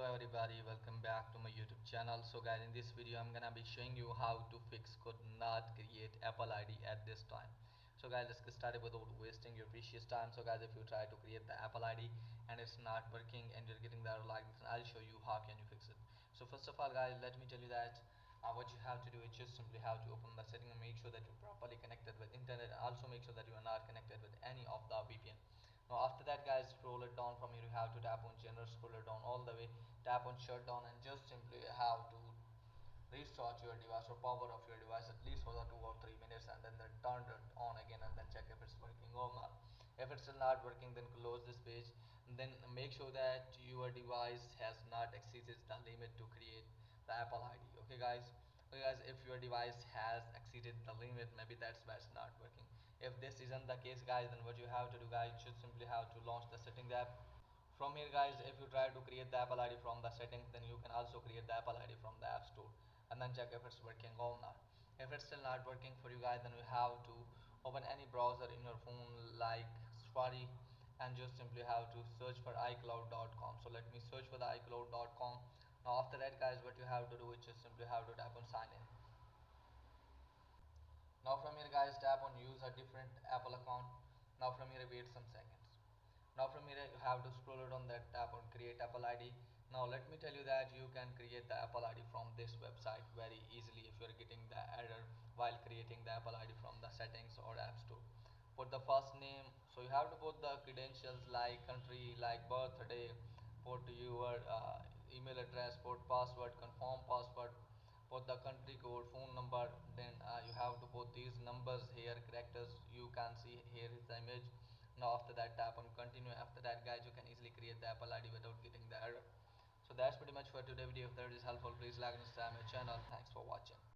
everybody, welcome back to my YouTube channel. So guys, in this video I'm gonna be showing you how to fix could not create Apple ID at this time. So guys, let's get started without wasting your precious time. So guys, if you try to create the Apple ID and it's not working and you're getting the error like this, I'll show you how can you fix it. So first of all guys, let me tell you that what you have to do is just simply have to open the setting and make sure that you're properly connected with internet, and also make sure that you are not connected with any of the VPN. Now after that guys, scroll it down. From here you have to tap on general, scroll it down all the way, tap on shutdown, and just simply have to restart your device or power off your device at least for the 2 or 3 minutes, and then turn it on again and then check if it's working or not. If it's still not working, then close this page and then make sure that your device has not exceeded the limit to create the Apple ID. Okay guys, if your device has exceeded the limit, maybe that's why it's not working. If this isn't the case guys, then what you have to do guys, you should simply have to launch the settings app. From here guys, if you try to create the Apple ID from the settings, then you can also create the Apple ID from the App Store and then check if it's working or not. If it's still not working for you guys, then you have to open any browser in your phone like Safari and just simply have to search for iCloud.com. So let me search for the iCloud.com. Now after that guys, what you have to do is just simply have to tap on sign in. Now from here guys, tap on use a different Apple account. Now from here wait some seconds. Now from here you have to scroll it on that, tap on create Apple ID. Now let me tell you that you can create the Apple ID from this website very easily if you are getting the error while creating the Apple ID from the settings or App Store. Put the first name, so you have to put the credentials like country, like birthday, put your email address, put password, confirm password, put the country code, phone number, then you have to put these numbers here, characters you can see here is the image. Now after that tap on continue. After that guys, you can easily create the Apple ID without getting the error. So that's pretty much for today's video. If that is helpful, please like and subscribe my channel. Thanks for watching.